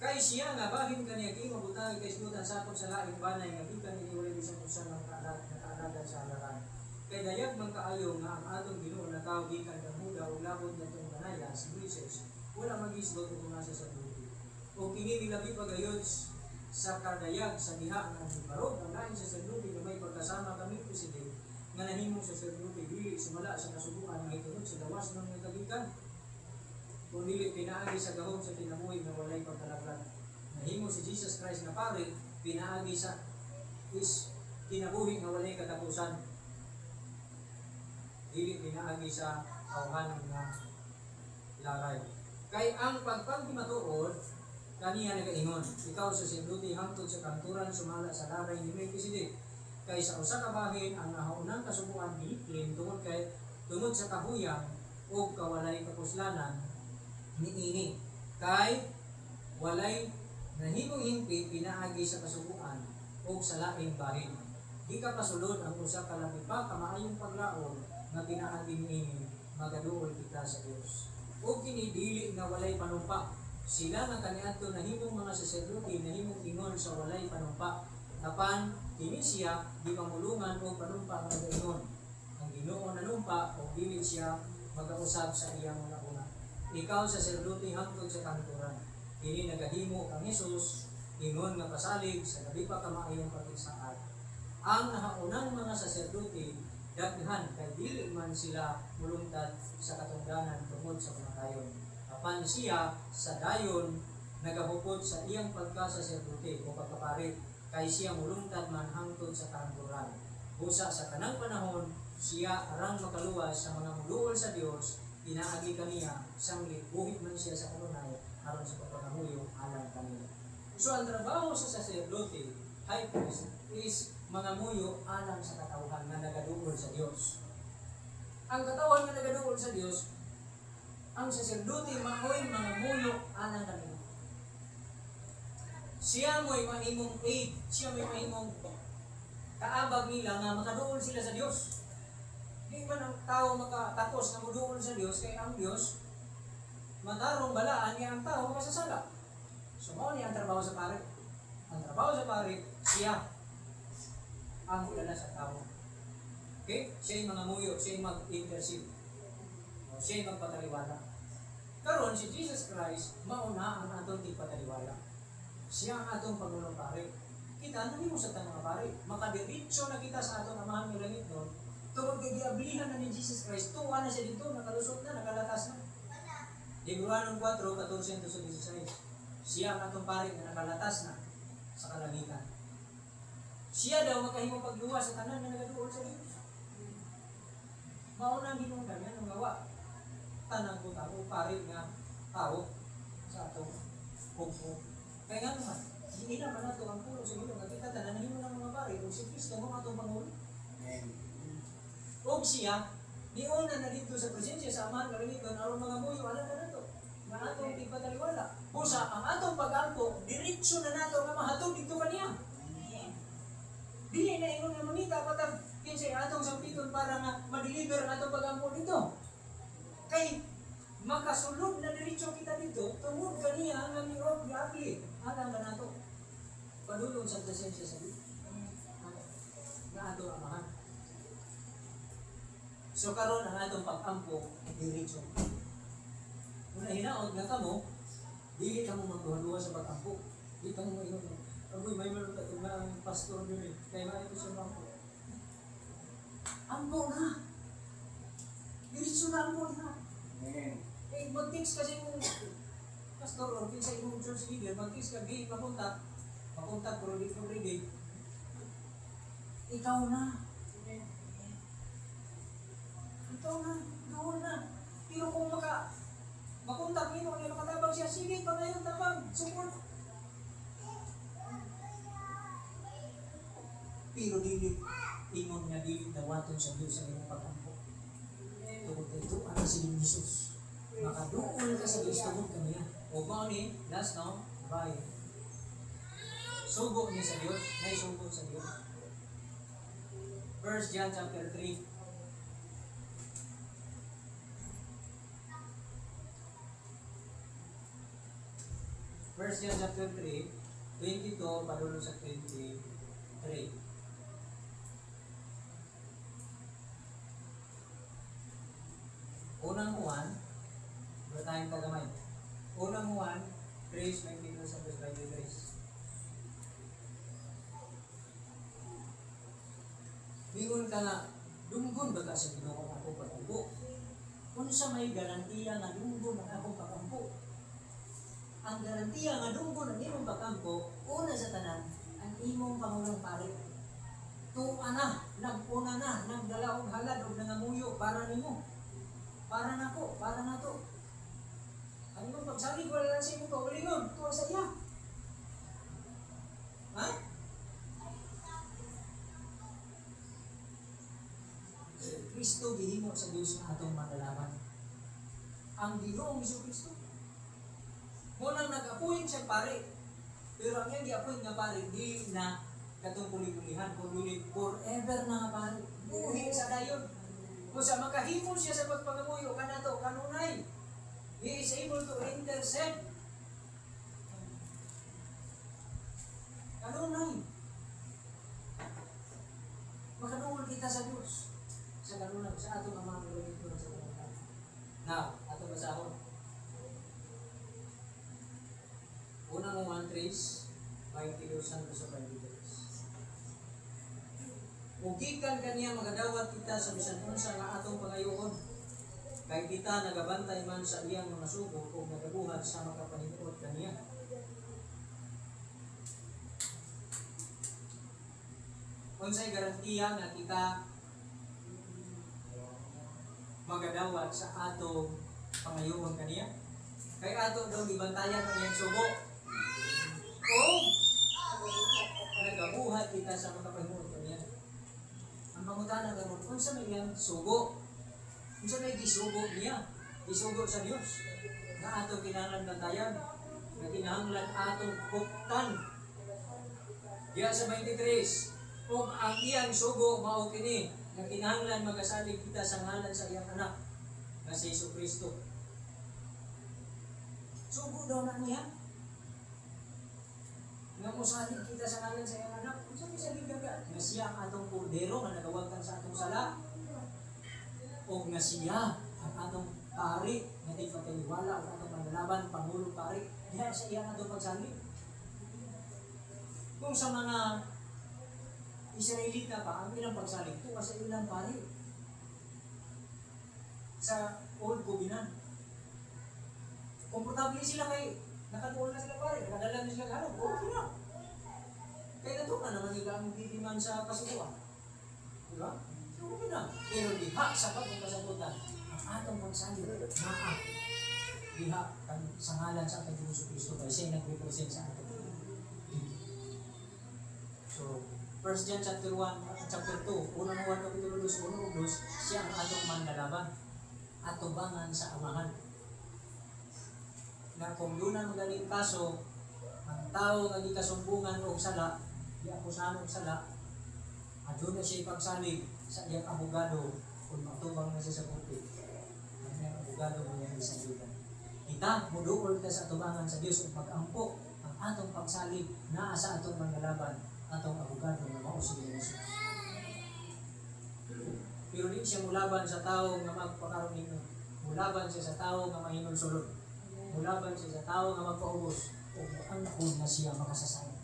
kay siya nga bahin kaniya kay mabutang kay sudan sakop sa laing banay nga gikan ni wala bisan usa ng kaalagan sa halaran. Kay dayag man kaayo nga ang atong Ginoo na tao gikan kang Huda ug labot natong banaya si Moises wala magisgot ug mga saserdote. O kini nilabi pagayod sa kadayag sa diha nga gibarog ang lain saserdote nga may pagkasama kami Presidente nga nahimong saserdote dili sumala sa kasubuan nga itulog sa lawas ng mga kagikan. Kung dili pinaagi sa gahom sa kinabuhi nga walay pagkalaglag. Nahimo si Jesus Christ na pare pinaagi sa kinabuhi nga walay katapusan. Dili pinaagi sa kauhanan nga laray. Kay ang pagpagmatuod kaniya nagaingon, ikaw sa saserdote hangtod sa kanturan sumala sa laray ni Melchizedek. Kay sa usa ka bahin ang nahaunang kasubuan giiklin tungod sa kahuyang o kawalay kapuslanan niini. Kay walay nahimong himpit pinaagi sa kasubuan o sa laing bahin. Di ka pasulod ang usa ka labi pa kamaayong paglaom nga pinaagi niini magaduol kita sa Dios. O kini dili nga walay panumpa. Sila nga kaniadto nahimong mga saserdote nahimong ingon sa walay panumpa. Apan kini siya di pamulungan o panumpa nga nagaingon. Ang Ginoo nanumpa o dili siya magausab sa iyang mga una. Ikaw saserdote hangtod sa kanturan. Kini nagahimo kang Hesus ingon nga pasalig sa labi pa kamaayong pagigsaad. Ang nahaunang mga saserdote daghan kay dili man sila mulungtad sa katungdanan tungod sa kamatayon. Apan siya sa dayon nagahupot sa iyang pagkasaserdote o pagkapari kay siya mulungtad man hangtod sa kanturan. Busa sa kanang panahon siya arang makaluwas sa mga muluol sa Dios pinaagi kaniya sanglit buhit man siya sa kanunay aron sa pagpangamuyo alang kanila. So ang trabaho sa saserdote, high priest, is mangamuyo alang sa katawhan nga nagaduol sa Dios. Ang katawhan nga nagaduol sa Dios, ang saserdote maoy mangamuyo alang kanila. Siya mo'y mahimong aid, siya mo'y mahimong kaabag nila nga makaduol sila sa Dios. Di man ang tao makatapos na muduol sa Dios kay ang Dios matarong balaan niya ang tao masasala. So mao ni ang trabaho sa pare. Ang trabaho sa pare, siya ang ulala sa tao. Okay? Siya yung mga muyo, siya yung mag-intercede. Siya yung magpataliwala. Karon si Jesus Christ, mauna ang atong tigpataliwala. Siya ang atong Pangulong pare. Kita, nani mo sa mga pare. Makadiritso na kita sa atong amahan ng langit noon. Tungod kay giablihan na ni Jesus Christ, tuwa na siya dito, nakalusot na, nakalatas na. Libroanon 4:14-16. Siya ang atong pare na nakalatas na sa kalangitan. Siya daw makahimong pagluwas sa tanan na nagaduol sa Dios. Mauna ang ginungdan yan ang gawa. tanang ko tao, pari nga tao sa atong hukbo. Kaya nga naman, hindi naman nato ang puno sa Ginoo nga kita tanan himo ng mga pari ug si Kristo mo atong pangulo. Og siya niuna na dito sa presensya sa Amahan kalimiton aron mga muyo ana na nato. Nga atong tigpataliwala. Busa ang atong pag-ampo diretso na nato nga mahatod dito kaniya. Dili na ingon nga manita patag kinsay atong sampiton para nga ma-deliver ang atong pag-ampo dito. Kay makasulod na diretso kita dito tungod kaniya nga miog giabli alang na nato. Padulong sa presensya sa Dios. Nga atong Amahan. So karon ang atong pag-ampo diretso. Kung hinaot nga kamo, dili ka mo magduha-duha sa pag-ampo. Di ka mo ingon. Agoy, may meron ka nga ang pastor din eh. Kaya nga ito sa ampo. Ampo na! Diretso na ampo na! Eh, mag-text kasi yung pastor or kinsa yung church leader, mag-text ka, di papunta pero di ka ready. Ikaw na! Ikaw na! Ikaw na! Pero kung makontak nino, kung makatabang siya, sige, pagayon tabang, support. Pero dili, ingon nga dili dawaton sa Diyos sa iyong pag-ampo. Tungkol ito, ang si Jesus. Makaduol ka sa Diyos, tungkol ka niya. O ba ni, last now, bye. Sugo niya sa Diyos, naisugo sa Diyos. 1 John chapter 3. First John chapter 3, 22, padulo sa 23. Unang Juan, wala tayong tagamay. Unang Juan, 3, 22 sa verse 23. Bingon ka nga, dunggon ba ka sa Ginoo ang akong pag-ampo? Kung sa may garantiya nga dunggon ang akong pag-ampo, ang garantiya nga dunggon ang imong pag-ampo, una sa tanan, ang imong Pangulong Pari. Tuwa na, nagpuna na, nagdala og halad og nangamuyo para nimo. Para nako, para nato. Ang imong pagsalig wala lang sa imong kaulingon, tuwa sa iya. Ha? Kristo gihimo sa Dios nga atong madalaman. Ang Ginoong Kristo. Munang nag-appoint siya pare, pero ang iyang gi-appoint nga pare, di na katong kuli-kulihan, kundi forever na nga pare. Buhi sa dayon. Kung sa makahimo siya sa pagpangamuyo, kanato, kanunay. He is able to intercede. Kanunay. Makaduol kita sa Diyos. Sa kanunay, sa atong amang ito sa kanunay. Now, atong basahon. Unang 1-3, 22 sa 23. Ugikan kaniya magadawat kita sa bisan unsa nga atong pangayoon. Kay kita nagabantay man sa iyang mga sugo o nagabuhat sa makapahinuot kaniya. Unsay garantiya nga kita magadawat sa atong pangayoon kaniya? Kay ato daw gibantayan ang iyang sugo. O nagabuhat kita sa makapahinuot kaniya. Ang pangutana karon, unsa may iyang sugo? Unsa may gisugo niya? Gisugo sa Dios. Nga ato kinahanglan bantayan, nga kinahanglan atong buktan. Diya sa 23, kung ang iyang sugo mao kini, nga kinahanglan magasalig kita sa ngalan sa iyang anak, nga si Jesucristo. Sugo daw na niya. Nga musalig kita sa ngalan sa iyang anak, unsa may salig gaga? Nga siya ang atong kordero nga nagawagtan sa atong sala. O nga siya ang atong pari nga di patiniwala ang atong manlalaban, Pangulong Pari. Diyan sa iyang atong pagsalig. Kung sa mga Israelita pa, ang ilang pagsalig ito sa ilang pari. Sa Old Covenant. Komportable sila kay nakatuol na sila pare, nakadala na sila gano'n, okay na. Kaya natukan naman nila ang didiman sa kasukuan. Diba? So okay na. Pero diha sa pagkong kasagutan, ang atong pagsalig naa diha kan sa ngalan sa atong Hesus Kristo kay siya nagrepresent sa aton. So, 1 John chapter 1, chapter 2, unang 1 kapitulo 2, unang 2, siya ang atong manlalaban, atubangan sa amahan. Na kung doon ang magaling kaso, ang tao nga gikasumbungan og sala, giakusahan og sala, aduna siya ipagsalig sa iyang abogado kung matubang na siya sa korte. Ang iyang abogado mo niyang isaligan. Kita, muduol ta sa atubangan sa Dios ug pag-ampo ang atong pagsalig naa sa atong manlalaban, atong abogado nga mao si Jesus. Pero di siya mulaban sa tao nga magpakaroon ninyo. Mulaban siya sa tao nga mahinon sulod. Mulaban siya sa tao nga magpaubos. O ang nakon na siya makasasayang.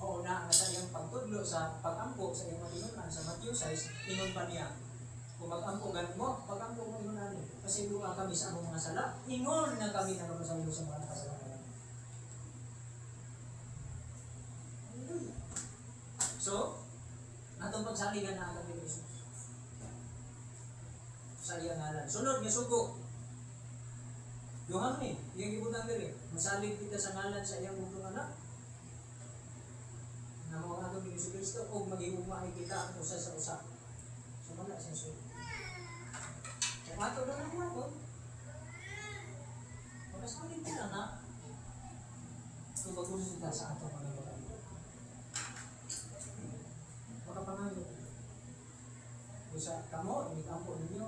Oo na nga sa iyang pagtudlo sa pag-ampo sa iyang malinunan sa Matthew 6, ingon pa niya. Kung mag-ampo ganun mo, pag-ampo mo inunan ni. Kasi luha kami sa among mga sala, ingon na kami na kapasalo sa mga kasalanan. So, natong pagsaligan na agad ni Jesus. Sa iyang ngalan. Sunod nga sugo. Yohan ni, iyang ibutang diri. Masalig kita sa ngalan sa iyang bugtong anak. Na mga atong ni Jesus Kristo o maghiugmaay kita ang usa sa usa. So, wala siya sugo. Kung ato na lang nato, masalig kita na kung bagusin kita sa atong mga kapatid. Makapangayo. Usa kamo, hindi kampo ninyo.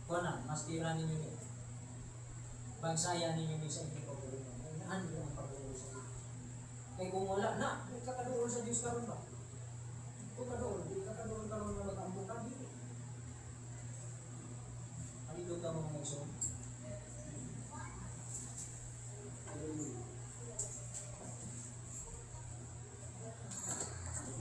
Kuana, mas tira ninyo niyo. Bansaya ninyo sa inyong pagulungan. Inahan niyo ang pagulungan sa Diyos. Kaya kung wala na, may kakadoon sa Diyos karon ba? Kung kakadoon karon na mag-ampo ka, dito. Halito ka mga nagsuot.